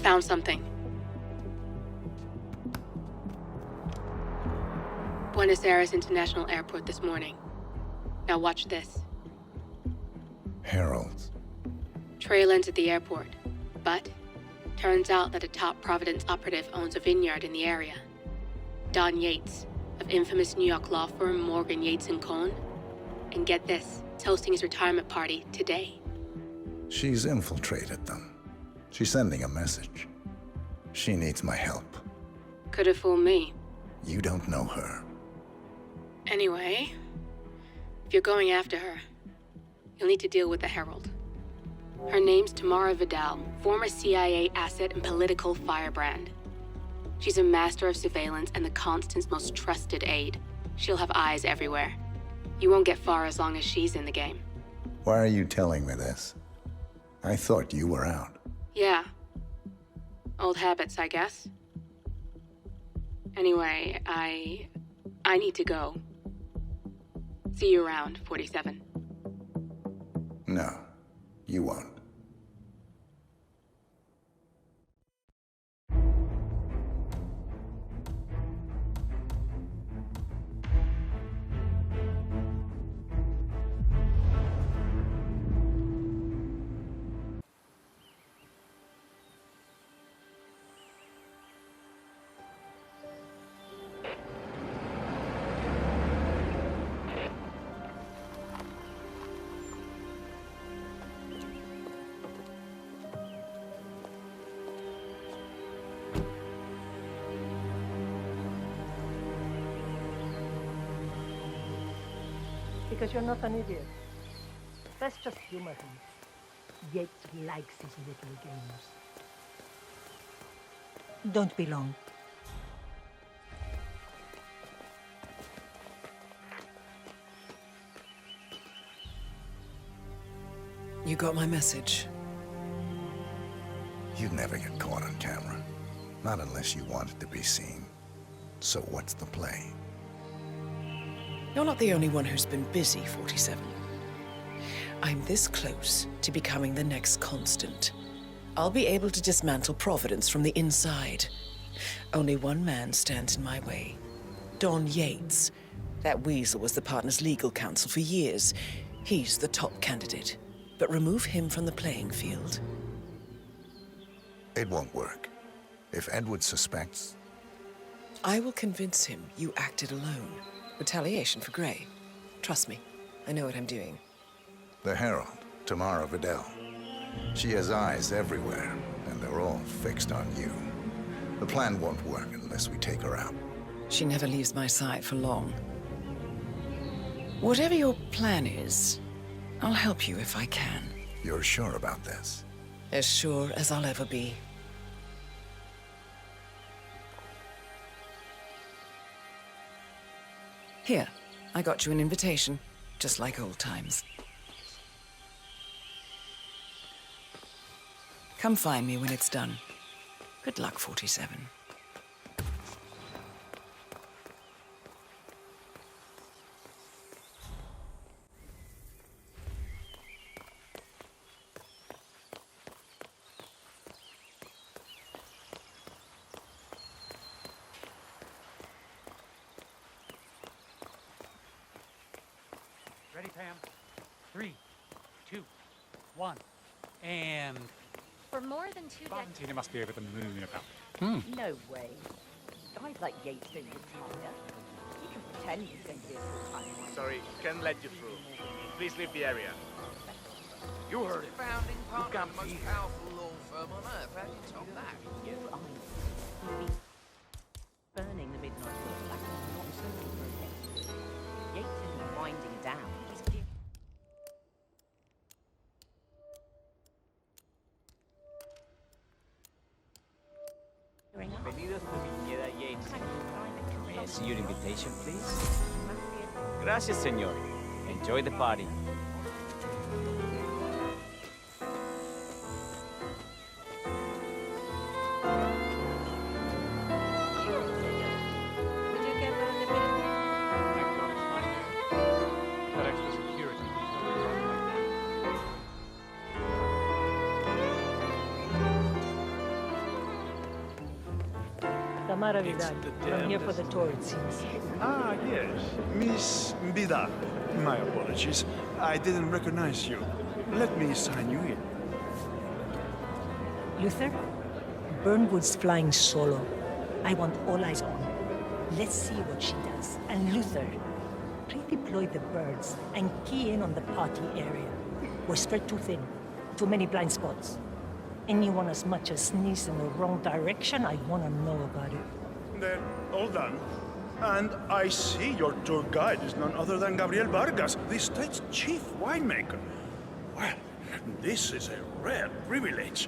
found something. Buenos Aires International Airport this morning. Now watch this. Heralds. Trail ends at the airport, but turns out that a top Providence operative owns a vineyard in the area. Don Yates, of infamous New York law firm Morgan, Yates & Cohn. And get this, it's hosting his retirement party today. She's infiltrated them. She's sending a message. She needs my help. Could have fooled me. You don't know her. Anyway, if you're going after her, you'll need to deal with the Herald. Her name's Tamara Vidal, former CIA asset and political firebrand. She's a master of surveillance and the Constant's most trusted aide. She'll have eyes everywhere. You won't get far as long as she's in the game. Why are you telling me this? I thought you were out. Yeah. Old habits, I guess. Anyway, I need to go. See you around, 47. No, you won't. Because you're not an idiot. Let's just humor him. Yates likes his little games. Don't be long. You got my message. You'd never get caught on camera. Not unless you wanted to be seen. So what's the play? You're not the only one who's been busy, 47. I'm this close to becoming the next Constant. I'll be able to dismantle Providence from the inside. Only one man stands in my way. Don Yates. That weasel was the partner's legal counsel for years. He's the top candidate. But remove him from the playing field. It won't work. If Edward suspects... I will convince him you acted alone. Retaliation for Gray. Trust me, I know what I'm doing. The Herald, Tamara Vidal. She has eyes everywhere, and they're all fixed on you. The plan won't work unless we take her out. She never leaves my side for long. Whatever your plan is, I'll help you if I can. You're sure about this? As sure as I'll ever be. Here, I got you an invitation, just like old times. Come find me when it's done. Good luck, 47. Ready, Pam? 3, 2, 1, and... For more than 2 decades... Valentina must be over the moon about... No way. Guys like Yates don't retire. He can pretend he's going to be a full-time. Sorry, can't let you through. Please leave the area. You heard it. Founding partner can't of the most see powerful law firm on earth. How do you top that? You are burning the midnight oil back on the not so good. Yates isn't winding down. He's Bienvenidos to Viñeda Yates. May I see your invitation, please? Gracias, señor. Enjoy the party. Thank God it's not here. That extra security. Tamara Vidal. I'm here for the tour, it seems. Ah, yes. Miss Vidal. My apologies. I didn't recognize you. Let me sign you in. Luther? Burnwood's flying solo. I want all eyes on her. Let's see what she does. And Luther, redeploy the birds and key in on the party area. We're spread too thin. Too many blind spots. Anyone as much as sneeze in the wrong direction, I want to know about it. Then, all done. And I see your tour guide is none other than Gabriel Vargas, the state's chief winemaker. Well, this is a rare privilege.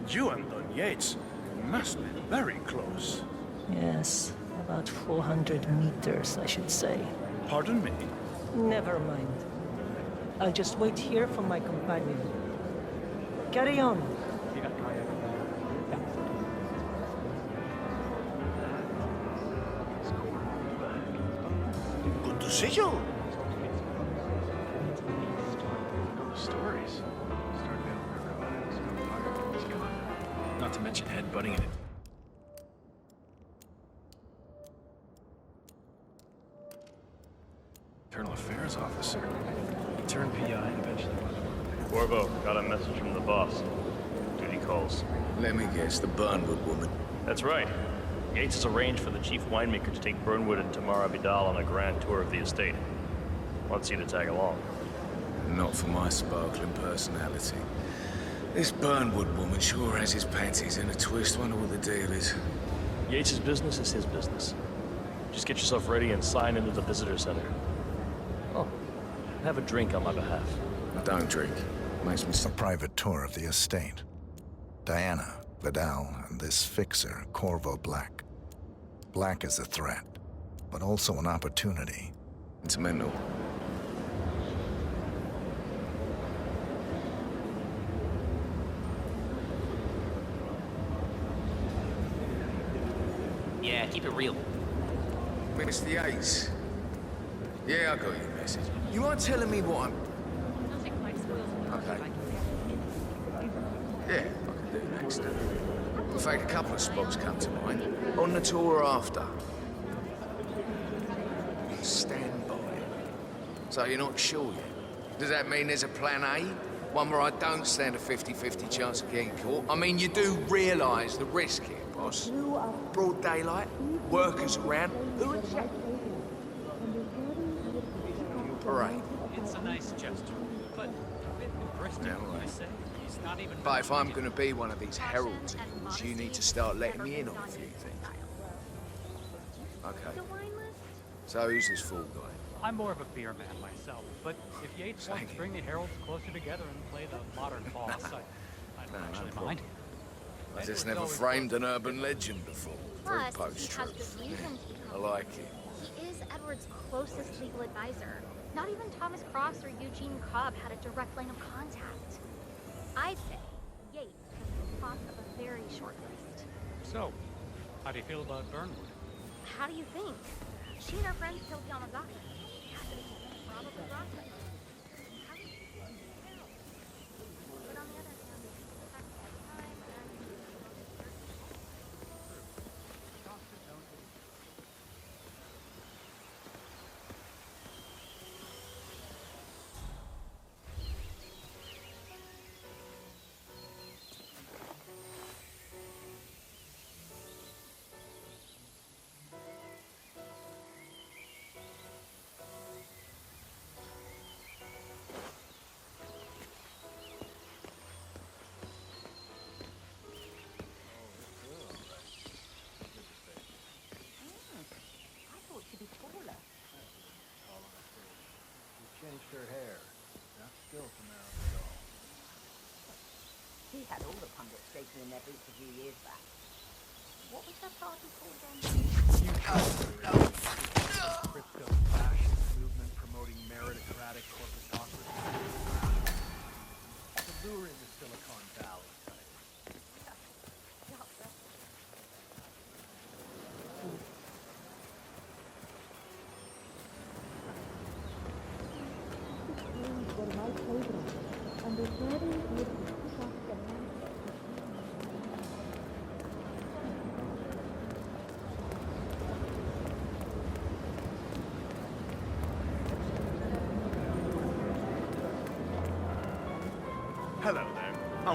You and Don Yates must be very close. Yes, about 400 meters, I should say. Pardon me? Never mind. I'll just wait here for my companion. Carry on. Good to see you. Stories. Not to mention headbutting in it. Internal Affairs officer. He turned PI and eventually. Corvo, got a message from the boss. Duty calls. Let me guess, the Burnwood woman. That's right. Yates has arranged for the chief winemaker to take Burnwood and Tamara Vidal on a grand tour of the estate. Wants you to tag along. Not for my sparkling personality. This Burnwood woman sure has his panties in a twist. Wonder what the deal is. Yates' business is his business. Just get yourself ready and sign into the visitor center. Oh, have a drink on my behalf. I don't drink. Makes me A private tour of the estate. Diana, Vidal, and this fixer, Corvo Black. Black is a threat, but also an opportunity. It's mental. Yeah, keep it real. Mr. Yates. Yeah, I got your message. You mind telling me what I'm... Okay. Yeah, I can do next. In fact, a couple of spots come to mind. On the tour or after. Stand by. So you're not sure yet? Does that mean there's a plan A? One where I don't stand a 50-50 chance of getting caught? I mean, you do realise the risk here, boss. Broad daylight, workers around. Who would check? Parade. It's a nice gesture, but a bit impressive, I say. He's not even... But if I'm gonna be one of these heralds, you need to start letting me in on a few things. Okay. So who's this fool guy? I'm more of a beer man myself, but if Yates wants to bring the heralds closer together and play the modern boss, I don't actually mind. I just never framed an urban legend before. Very post-truth. I like it. He is Edward's closest legal advisor. Not even Thomas Cross or Eugene Cobb had a direct line of contact. I'd say Yates was the top of a very short list. So, how do you feel about Burnwood? How do you think? She and her friends killed Yamazaki. Probably Rockland. How do you feel? But on the other hand, the fact that time and... Changed her hair. Not still from there at all. He had all the pundits shaking in their boots a few years back. What was that party called again? Crypto fascist movement promoting meritocratic corporatocracy. The lure in the Silicon Valley.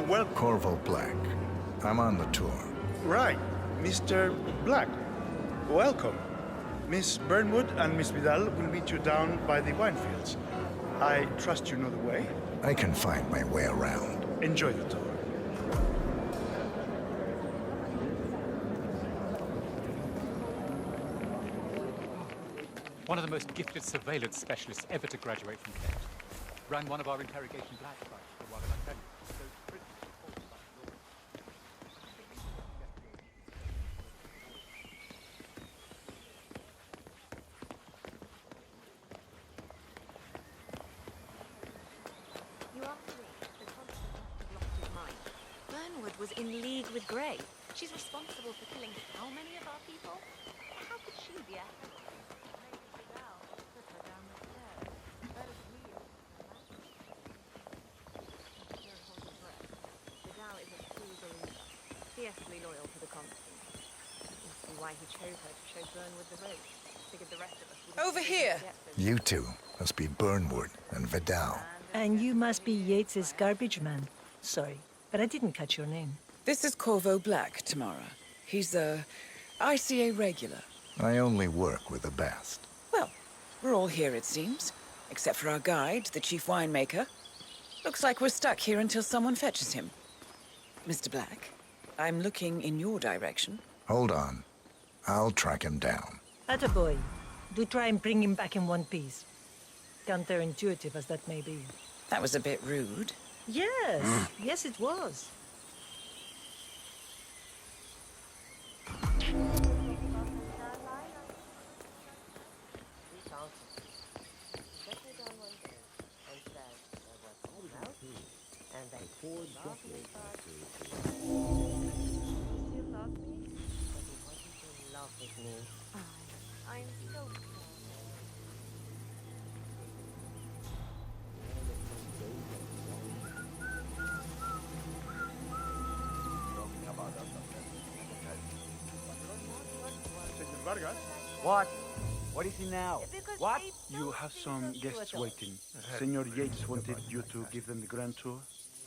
Well, Corvo Black. I'm on the tour. right, Mr. Black. Welcome. Miss Burnwood and Miss Vidal will meet you down by the wine fields. I trust you know the way. I can find my way around. Enjoy the tour. One of the most gifted surveillance specialists ever to graduate from Kent. Ran one of our interrogation black sites for a while, and I tell you, those prisoners hold like law. You asked me. The constable must have lost his mind. Burnwood was in league with Grey. She's responsible for killing how many of our people? How could she be a herald? Maybe Vidal put her down the stairs. That is real. Don't hold your breath. Vidal is a true believer, fiercely loyal to the constant. Must be why he chose her to show Burnwood the ropes. Figured the rest of us wouldn't Over be able to here. get those You two must be Burnwood and Vidal. And you must be Yates's garbage man. Sorry, but I didn't catch your name. This is Corvo Black, Tamara. He's a ICA regular. I only work with the best. Well, we're all here, it seems. Except for our guide, the chief winemaker. Looks like we're stuck here until someone fetches him. Mr. Black, I'm looking in your direction. Hold on. I'll track him down. Attaboy. Do try and bring him back in one piece. Counterintuitive as that may be. That was a bit rude. Yes, yes it was. I'm so Senor Vargas, What? What is he now? What? you have some guests waiting. Senor Yates wanted you to give them the grand tour.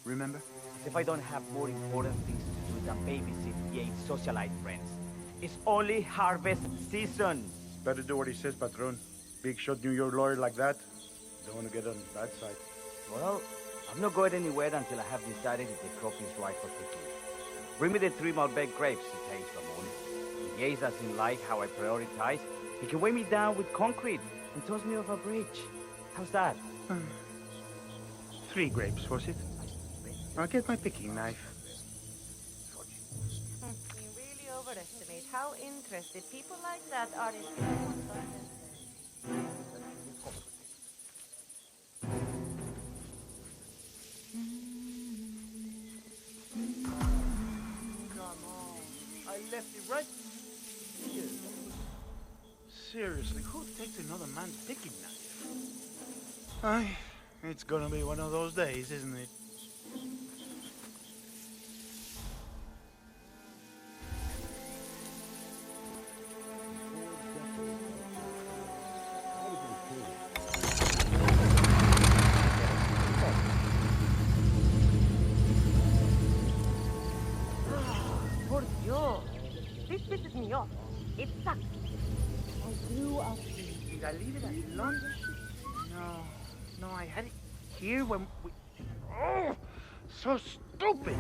Remember? If I don't have more important things to do than babysit Yates' socialite friends. It's only harvest season. Better do what he says, Patron. Big shot New York lawyer like that. Don't want to get on his bad side. Well, I'm not going anywhere until I have decided if the crop is right for picking. Bring me the 3 Malbec grapes, he takes Ramon. If Yates doesn't like how I prioritize, he can weigh me down with concrete and toss me off a bridge. How's that? 3 grapes, was it? I'll get my picking knife. You really overestimate how interested people like that are in Come on. I left it right here. Seriously, who takes another man's picking knife? Aye, it's gonna be one of those days, isn't it? Por Dios. This pisses me off. It sucks. Did I leave it at lunch? No, I had it here when we... Oh, so stupid!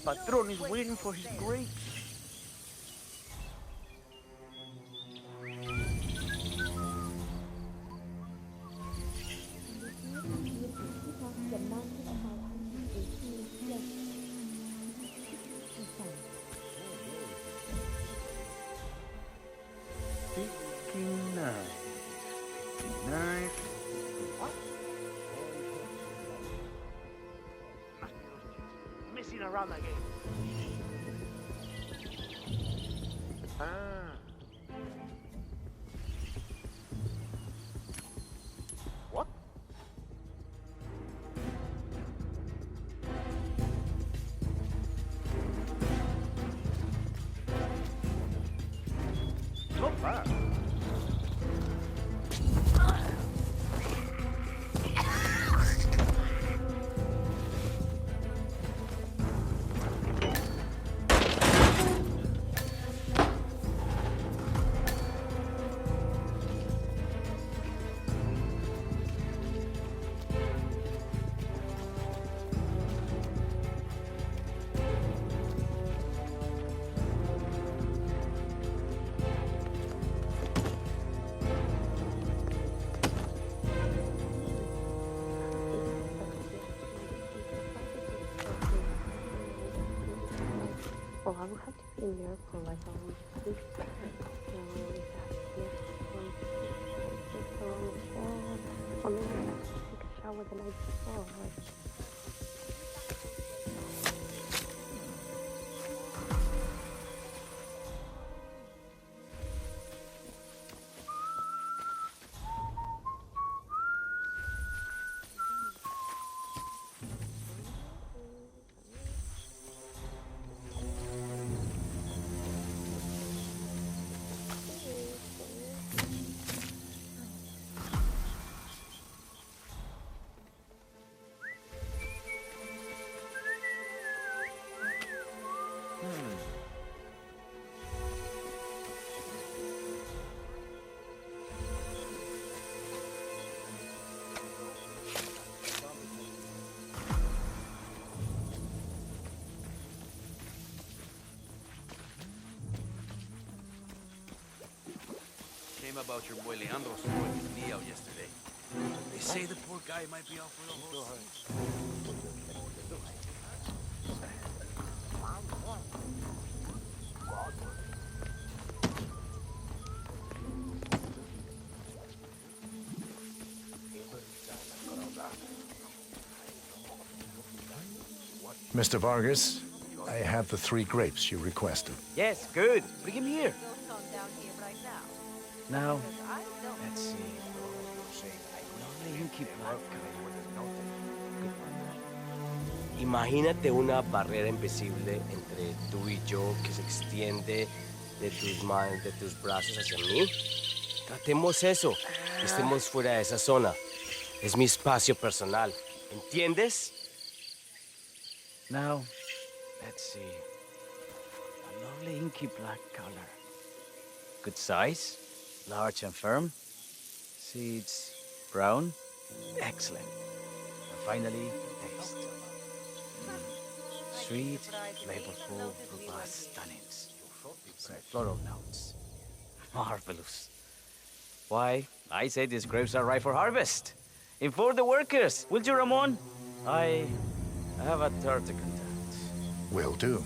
Patron is waiting for his grapes. Picking knife. Knife. What? Must be those kids messing around again. Ah. What? Not bad. a miracle like all these big birds. You know, we always have gifts from six on the shelf. Or maybe I have to take a shower the night before. About your boy Leandro throwing his knee out yesterday. They say the poor guy might be out for the whole Mr. Vargas, I have the 3 grapes you requested. Yes, good. Bring him here. Now, let's see. Imagínate una barrera invisible entre tú y yo que se extiende de tus manos, de tus brazos hacia mí. Tratemos eso, que estemos fuera de esa zona. Es mi espacio personal. ¿Entiendes? Now, let's see. A lovely inky black color. Good size, large and firm. Seeds brown. Excellent. And finally, taste. Sweet, flavorful, robust tannins. Some floral notes. Marvelous. Why, I say these grapes are ripe for harvest. Inform the workers, will you, Ramon? I have a third to contact. Will do.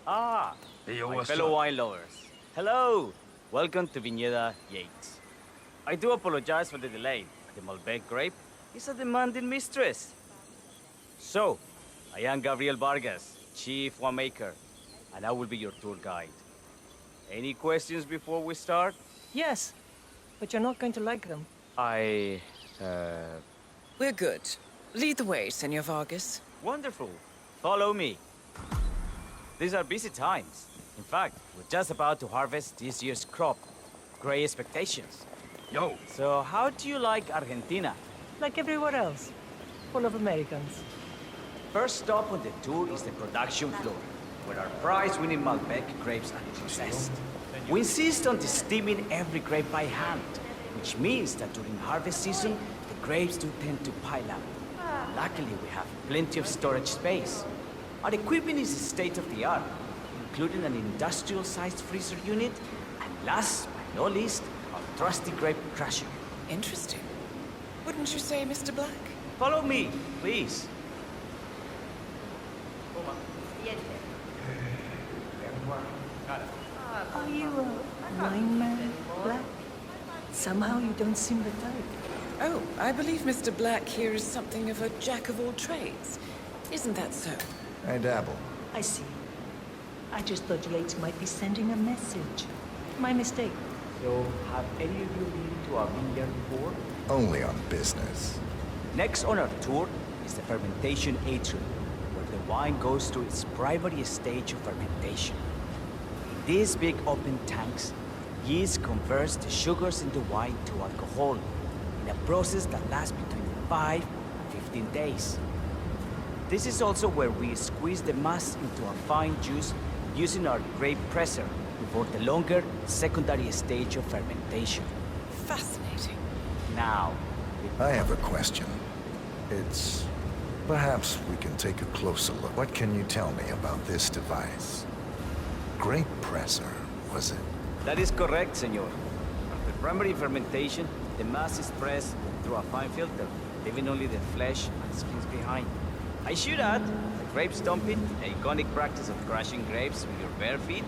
Ah, my fellow wine lovers. Hello. Welcome to Viñeda Yates. I do apologize for the delay. The Malbec grape is a demanding mistress. So, I am Gabriel Vargas, Chief Winemaker, and I will be your tour guide. Any questions before we start? Yes, but you're not going to like them. We're good. Lead the way, Senor Vargas. Wonderful. Follow me. These are busy times. In fact, we're just about to harvest this year's crop. Great expectations. Yo! So how do you like Argentina? Like everywhere else. Full of Americans. First stop on the tour is the production floor, where our prize-winning Malbec grapes are processed. We insist on steaming every grape by hand, which means that during harvest season, the grapes do tend to pile up. Luckily, we have plenty of storage space. Our equipment is state-of-the-art, including an industrial-sized freezer unit, and last but not least, our trusty grape crusher. Interesting. Wouldn't you say, Mr. Black? Follow me, please. Are you a wine man, Black? Somehow you don't seem the type. Oh, I believe Mr. Black here is something of a jack of all trades. Isn't that so? I dabble. I see. I just thought Yates might be sending a message. My mistake. So, have any of you been to our vineyard before? Only on business. Next on our tour is the fermentation atrium, where the wine goes through its primary stage of fermentation. In these big open tanks, yeast converts the sugars in the wine to alcohol in a process that lasts between 5 and 15 days. This is also where we squeeze the mass into a fine juice using our grape presser, before the longer secondary stage of fermentation. Fascinating. Now, I have a question. Perhaps we can take a closer look. What can you tell me about this device? Grape presser, was it? that is correct, senor. After primary fermentation, the mass is pressed through a fine filter, leaving only the flesh and skins behind. I should add, the grape stomping, the iconic practice of crushing grapes with your bare feet,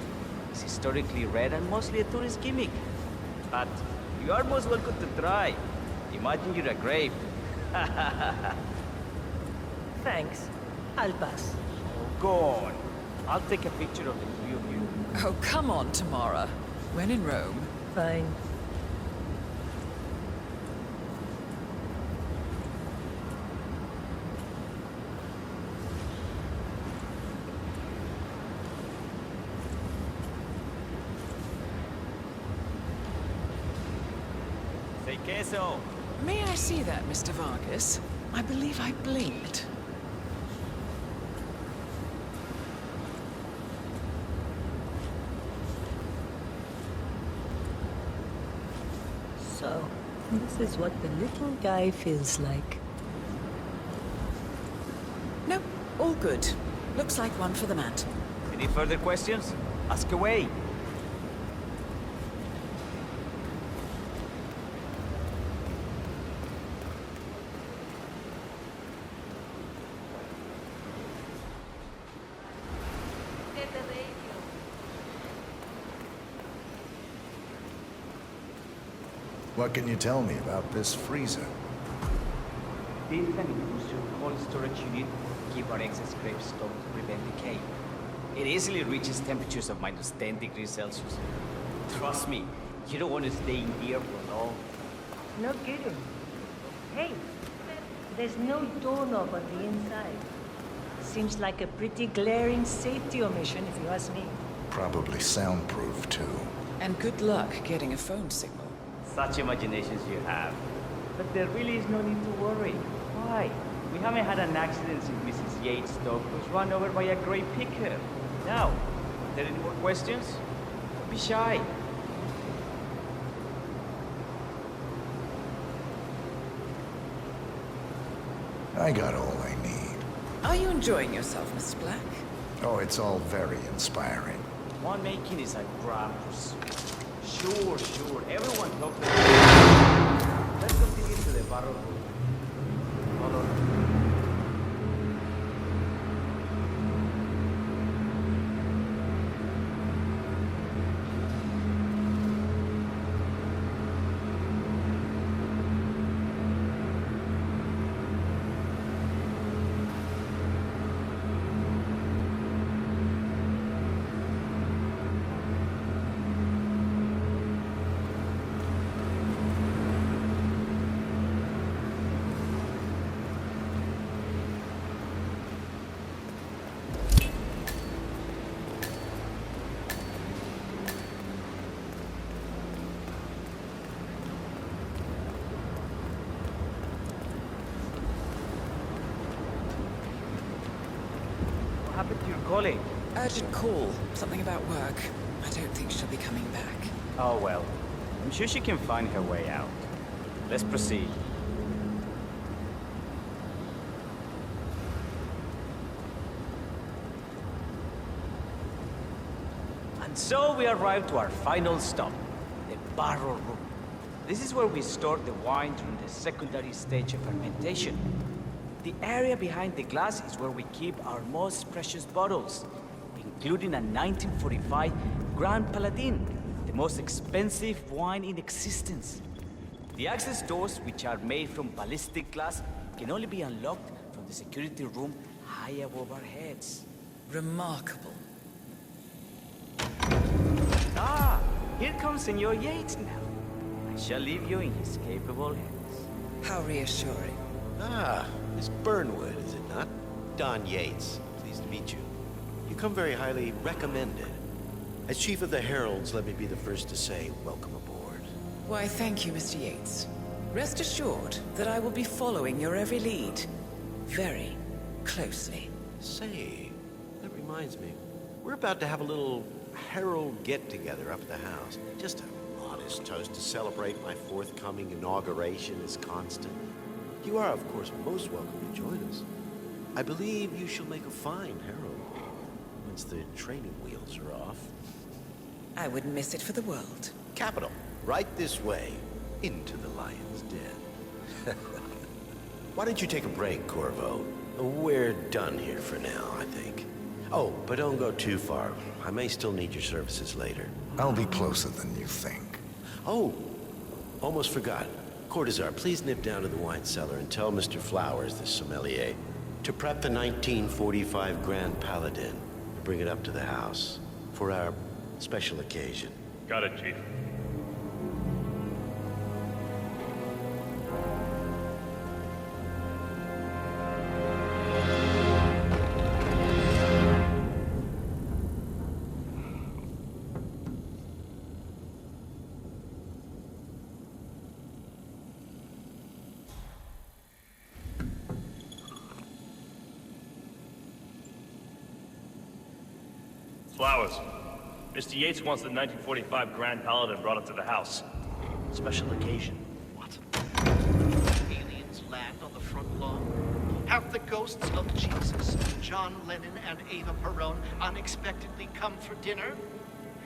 is historically rare and mostly a tourist gimmick. But you are most welcome to try. Imagine you're a grape. Thanks. I'll pass. Oh, go on. I'll take a picture of the three of you. Oh, come on, Tamara. When in Rome. Fine. Say queso. May I see that, Mr. Vargas? I believe I blinked. So, this is what the little guy feels like. No, all good. Looks like one for the mat. Any further questions? Ask away. What can you tell me about this freezer? This is an industrial cold storage unit to keep our excess grape stock to prevent decay. It easily reaches temperatures of minus 10 degrees Celsius. Trust me, you don't want to stay in here for long. No kidding. Hey, there's no doorknob on the inside. Seems like a pretty glaring safety omission, if you ask me. Probably soundproof, too. And good luck getting a phone signal. Such imaginations you have. But there really is no need to worry. Why? We haven't had an accident since Mrs. Yates' dog was run over by a grey picker. Now, are there any more questions? Don't be shy. I got all I need. Are you enjoying yourself, Mr. Black? Oh, it's all very inspiring. Winemaking is a grand pursuit. Sure. Everyone talks. Let's continue to the barrel room. Follow me. What happened to your colleague? Urgent call. Something about work. I don't think she'll be coming back. Oh well. I'm sure she can find her way out. Let's proceed. And so we arrive to our final stop, the barrel room. This is where we store the wine during the secondary stage of fermentation. The area behind the glass is where we keep our most precious bottles, including a 1945 Grand Paladin, the most expensive wine in existence. The access doors, which are made from ballistic glass, can only be unlocked from the security room high above our heads. Remarkable. Ah, here comes Senor Yates now. I shall leave you in his capable hands. How reassuring. Ah, Miss Burnwood, is it not? Don Yates. Pleased to meet you. You come very highly recommended. As Chief of the Heralds, let me be the first to say welcome aboard. Why, thank you, Mr. Yates. Rest assured that I will be following your every lead. Very closely. Say, that reminds me. We're about to have a little Herald get-together up at the house. Just a modest toast to celebrate my forthcoming inauguration as constant. You are, of course, most welcome to join us. I believe you shall make a fine herald once the training wheels are off. I wouldn't miss it for the world. Capital. Right this way, into the lion's den. Why don't you take a break, Corvo? We're done here for now, I think. Oh, but don't go too far. I may still need your services later. I'll be closer than you think. Oh, almost forgot. Cortazar, please nip down to the wine cellar and tell Mr. Flowers, the sommelier, to prep the 1945 Grand Paladin and bring it up to the house for our special occasion. Got it, Chief. Flowers. Mr. Yates wants the 1945 Grand Paladin brought up to the house. Special occasion. What? Aliens land on the front lawn? Have the ghosts of Jesus, John Lennon, and Eva Perón unexpectedly come for dinner?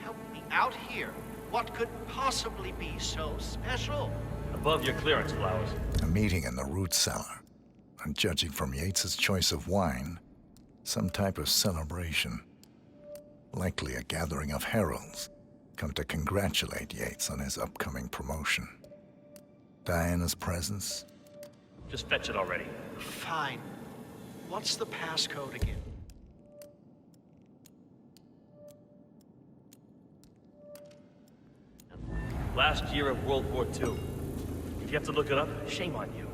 Help me out here. What could possibly be so special? Above your clearance, Flowers. A meeting in the root cellar. And judging from Yates's choice of wine, some type of celebration. Likely a gathering of heralds, come to congratulate Yates on his upcoming promotion. Diana's presence? Just fetch it already. Fine. What's the passcode again? Last year of World War II. If you have to look it up, shame on you.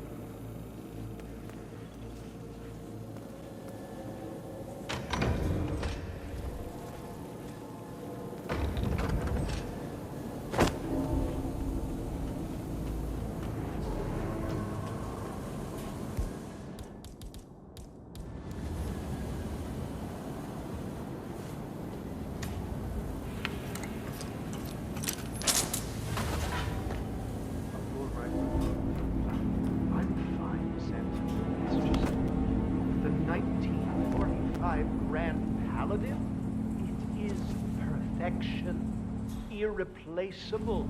Irreplaceable.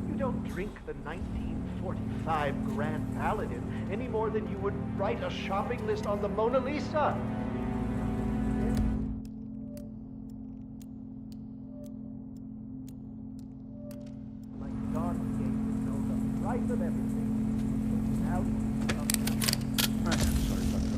You don't drink the 1945 Grand Paladin any more than you would write a shopping list on the Mona Lisa. Like Darth Vader knows the price of everything. Now I'm sorry, Doctor.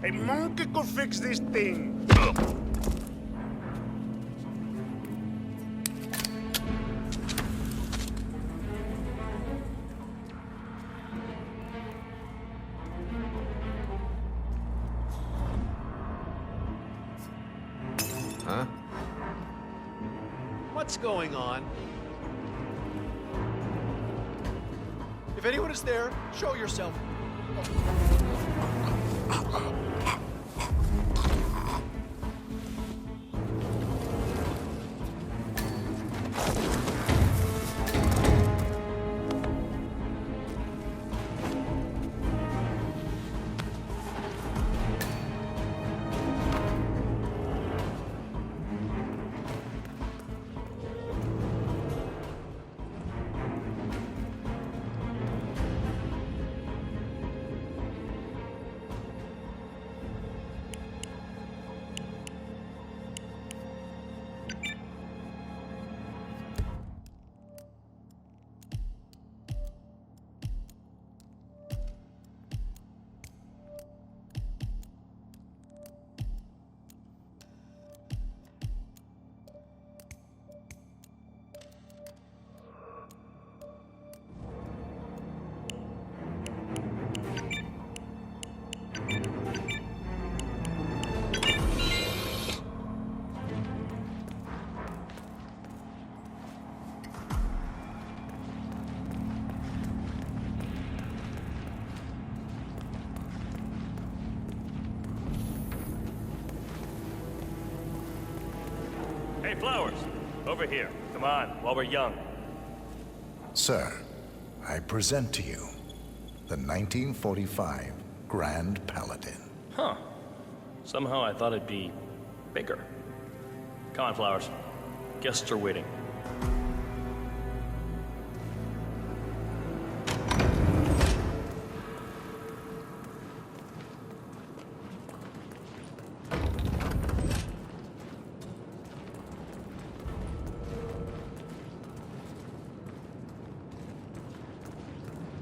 A monkey could fix this thing. Huh? What's going on? If anyone is there, show yourself. Flowers, over here. Come on, while we're young. Sir, I present to you the 1945 Grand Paladin. Huh. Somehow I thought it'd be bigger. Come on, Flowers. Guests are waiting.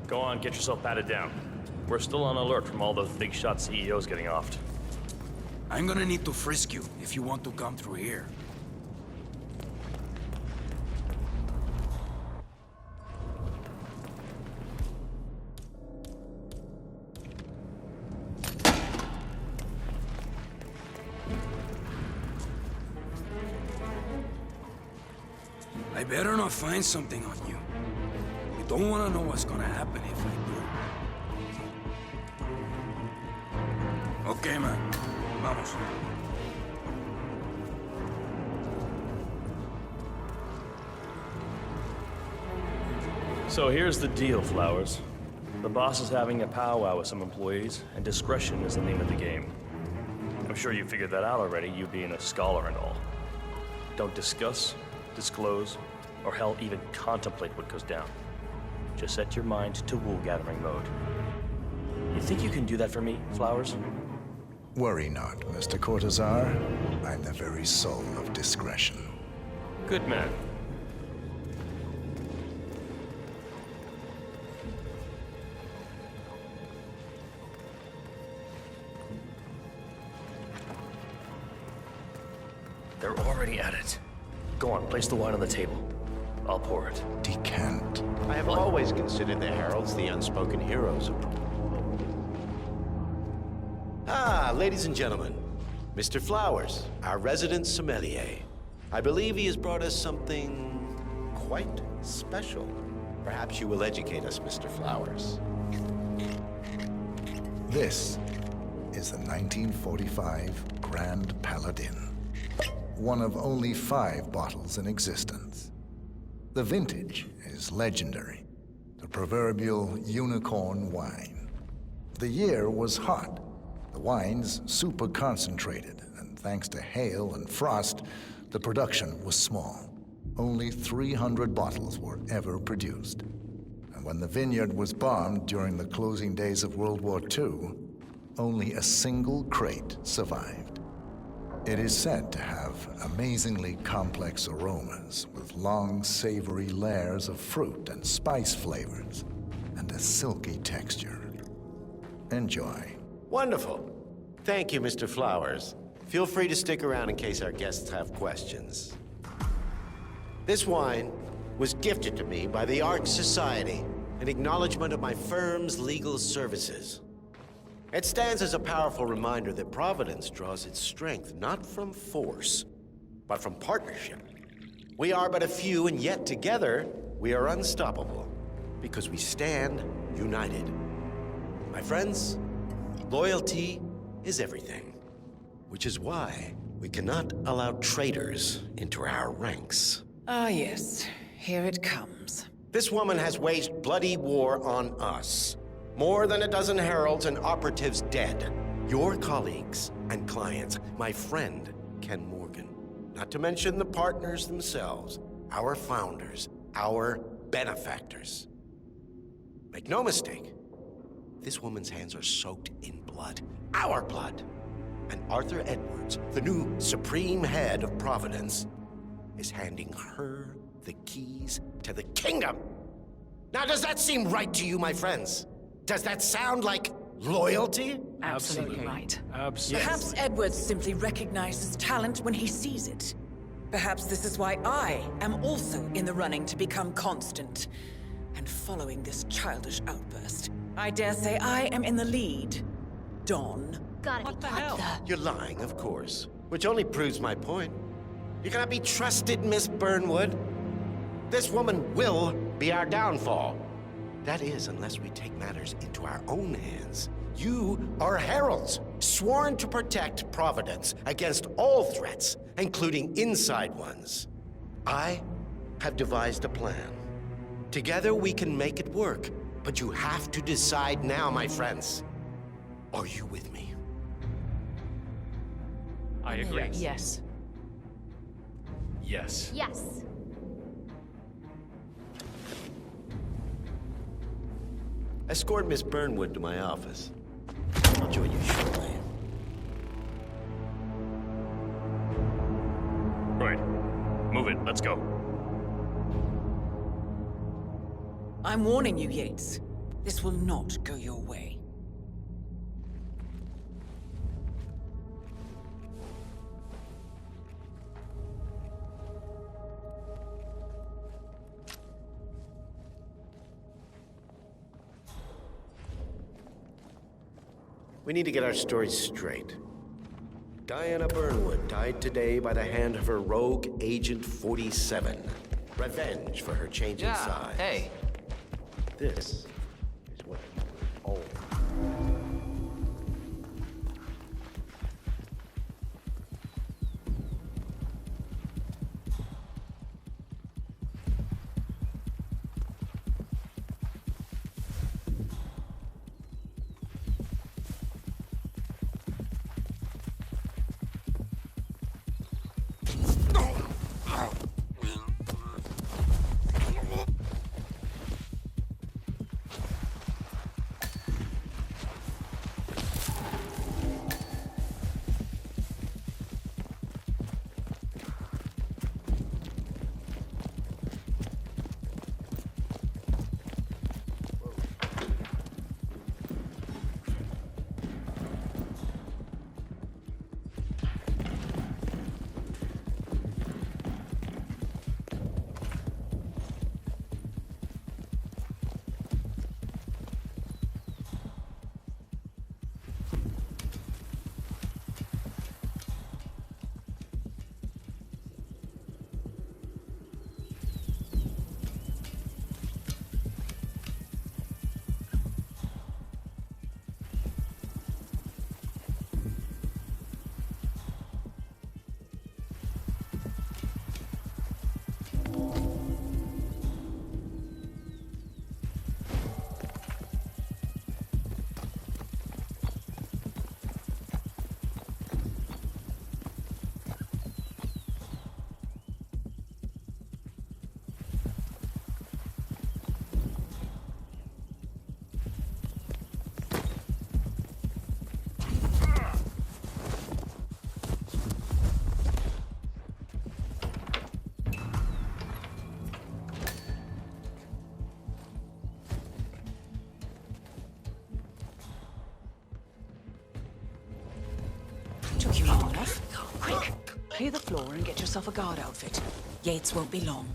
Go on, get yourself patted down. We're still on alert from all those big shot CEOs getting offed. I'm gonna need to frisk you if you want to come through here. I better not find something on you. You don't want to know what's gonna happen if I do. Okay, man. Vamos. So here's the deal, Flowers. The boss is having a powwow with some employees, and discretion is the name of the game. I'm sure you figured that out already, you being a scholar and all. Don't discuss, disclose, or hell, even contemplate what goes down. Just set your mind to wool-gathering mode. You think you can do that for me, Flowers? Worry not, Mr. Cortazar. I'm the very soul of discretion. Good man. They're already at it. Go on, place the wine on the table. I'll pour it. Decant. I have always considered the heralds the unspoken heroes of... Ah, ladies and gentlemen, Mr. Flowers, our resident sommelier. I believe he has brought us something quite special. Perhaps you will educate us, Mr. Flowers. This is the 1945 Grand Paladin. One of only 5 bottles in existence. The vintage is legendary, the proverbial unicorn wine. The year was hot, the wine's super concentrated, and thanks to hail and frost, the production was small. Only 300 bottles were ever produced. And when the vineyard was bombed during the closing days of World War II, only a single crate survived. It is said to have amazingly complex aromas with long, savory layers of fruit and spice flavors, and a silky texture. Enjoy. Wonderful. Thank you, Mr. Flowers. Feel free to stick around in case our guests have questions. This wine was gifted to me by the Art Society in acknowledgement of my firm's legal services. It stands as a powerful reminder that Providence draws its strength not from force, but from partnership. We are but a few, and yet together we are unstoppable because we stand united. My friends, loyalty is everything, which is why we cannot allow traitors into our ranks. Ah, yes. Here it comes. This woman has waged bloody war on us. More than a dozen heralds and operatives dead. Your colleagues and clients, my friend, Ken Morgan. Not to mention the partners themselves, our founders, our benefactors. Make no mistake, this woman's hands are soaked in blood. Our blood. And Arthur Edwards, the new supreme head of Providence, is handing her the keys to the kingdom. Now, does that seem right to you, my friends? Does that sound like loyalty? Absolutely right. Absolutely. Perhaps Edwards simply recognizes talent when he sees it. Perhaps this is why I am also in the running to become constant. And following this childish outburst, I dare say I am in the lead. Dawn. What the hell? You're lying, of course, which only proves my point. You cannot be trusted, Miss Burnwood. This woman will be our downfall. That is, unless we take matters into our own hands. You are heralds, sworn to protect Providence against all threats, including inside ones. I have devised a plan. Together we can make it work, but you have to decide now, my friends. Are you with me? I agree. Yes. Yes. Yes. Escort Miss Burnwood to my office. I'll join you shortly. Right. Move it. Let's go. I'm warning you, Yates. This will not go your way. We need to get our stories straight. Diana Burnwood died today by the hand of her rogue Agent 47. Revenge for her change in size. Hey. This is what you were all. Took you long enough. Quick, clear the floor and get yourself a guard outfit. Yates won't be long.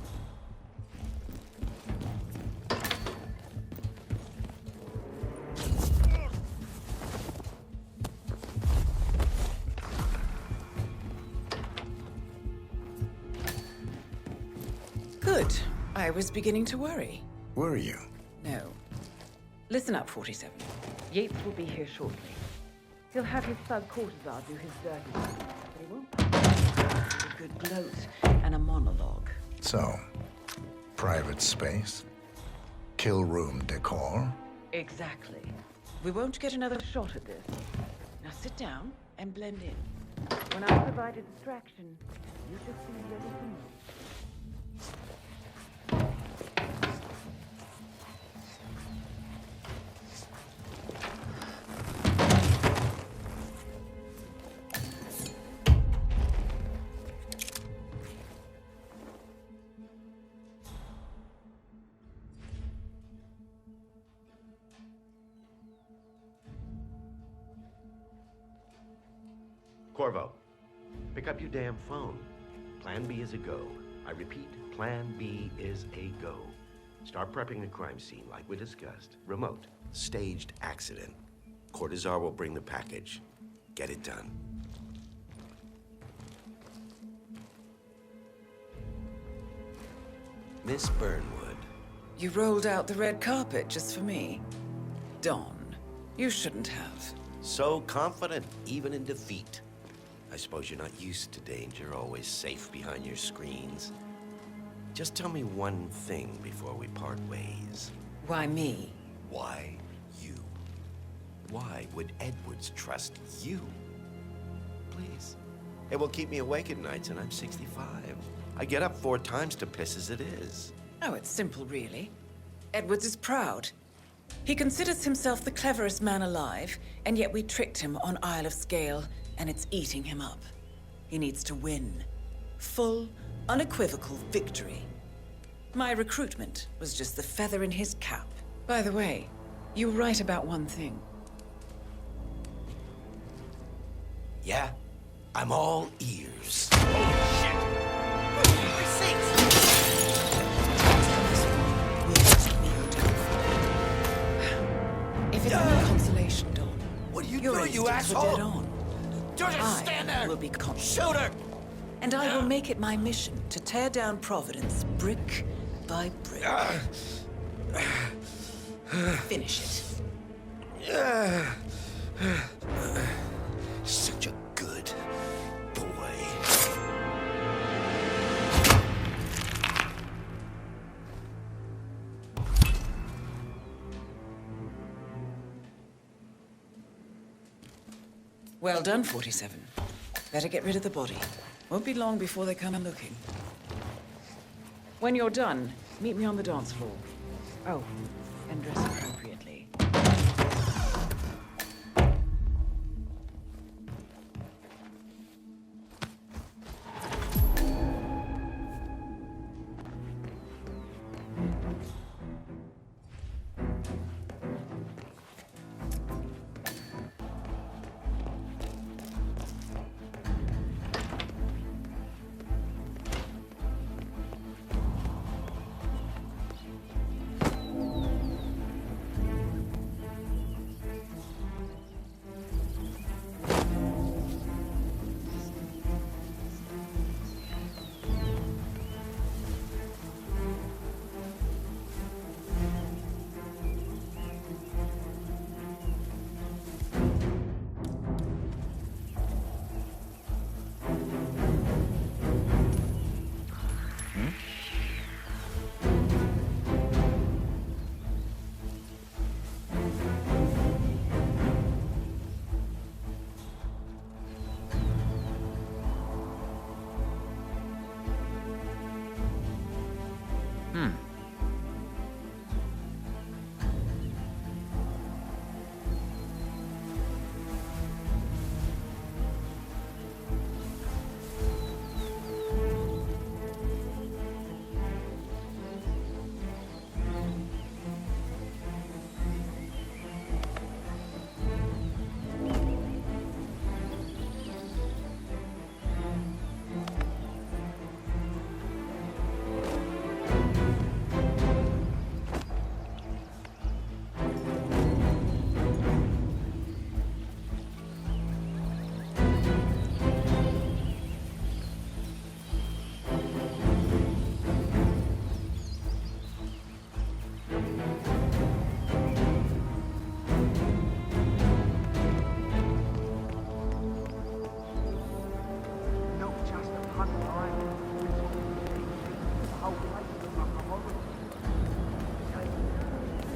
Good. I was beginning to worry. Were you? No. Listen up, 47. Yates will be here shortly. He'll have his thug Cortazar do his dirty work, but he won't. A good gloat and a monologue. So, private space? Kill room decor? Exactly. We won't get another shot at this. Now sit down and blend in. When I provide a distraction, you should be ready to move. Corvo, pick up your damn phone. Plan B is a go. I repeat, Plan B is a go. Start prepping the crime scene like we discussed. Remote, staged accident. Cortazar will bring the package. Get it done. Miss Burnwood. You rolled out the red carpet just for me. Don, You shouldn't have. So confident, even in defeat. I suppose you're not used to danger, always safe behind your screens. Just tell me one thing before we part ways. Why me? Why you? Why would Edwards trust you? Please. It will keep me awake at nights, and I'm 65. I get up 4 times to piss as it is. Oh, it's simple, really. Edwards is proud. He considers himself the cleverest man alive, and yet we tricked him on Isle of Scale, and it's eating him up. He needs to win. Full, unequivocal victory. My recruitment was just the feather in his cap. By the way, you were right about one thing. Yeah? I'm all ears. If it's any consolation, Dawn, what are you your doing, you instincts were asshole? dead on. Don't just stand there! I will be confident. Shoot her! And I will make it my mission to tear down Providence brick by brick. Finish it. Such a good boy. Well done, 47. Better get rid of the body. Won't be long before they come looking. When you're done, meet me on the dance floor. Oh, and dress appropriately.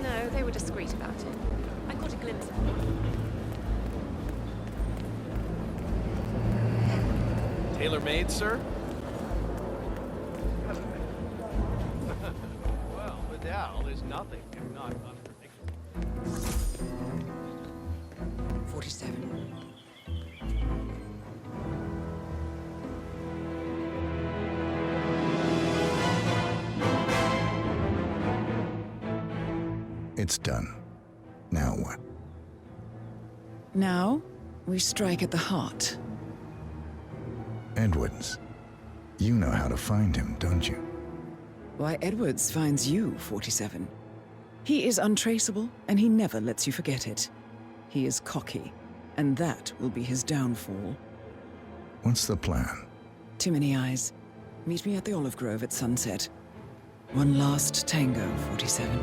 No, they were discreet about it. I caught a glimpse of them. Tailor-made, sir? Well, Vidal is nothing if not unpredictable. 47. It's done. Now what? Now, we strike at the heart. Edwards. You know how to find him, don't you? Why, Edwards finds you, 47. He is untraceable, and he never lets you forget it. He is cocky, and that will be his downfall. What's the plan? Too many eyes. Meet me at the Olive Grove at sunset. One last tango, 47.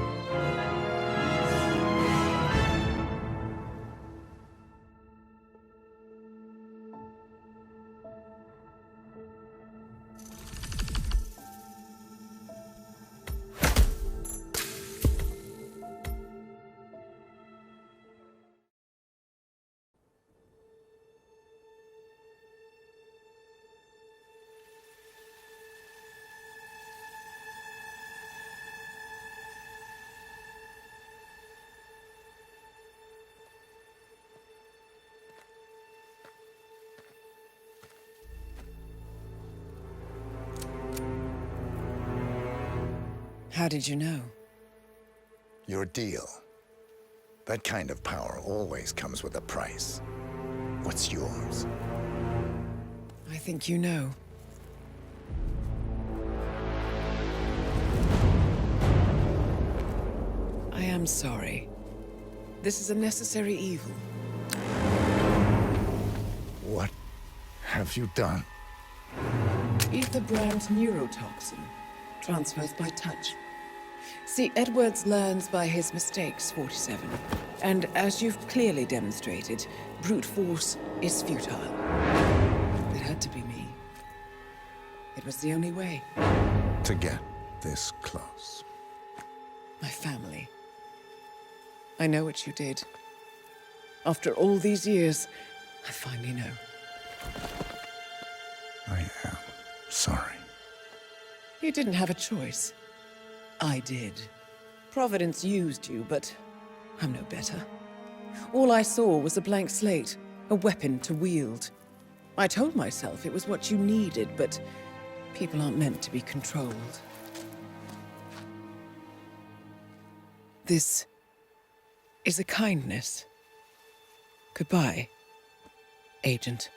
How did you know? Your deal. That kind of power always comes with a price. What's yours? I think you know. I am sorry. This is a necessary evil. What have you done? Ether brand neurotoxin. Transfers by touch. See, Edwards learns by his mistakes, 47. And as you've clearly demonstrated, brute force is futile. It had to be me. It was the only way. To get this close. My family. I know what you did. After all these years, I finally know. I am sorry. You didn't have a choice. I did. Providence used you, but I'm no better. All I saw was a blank slate, a weapon to wield. I told myself it was what you needed, but people aren't meant to be controlled. This is a kindness. Goodbye, Agent.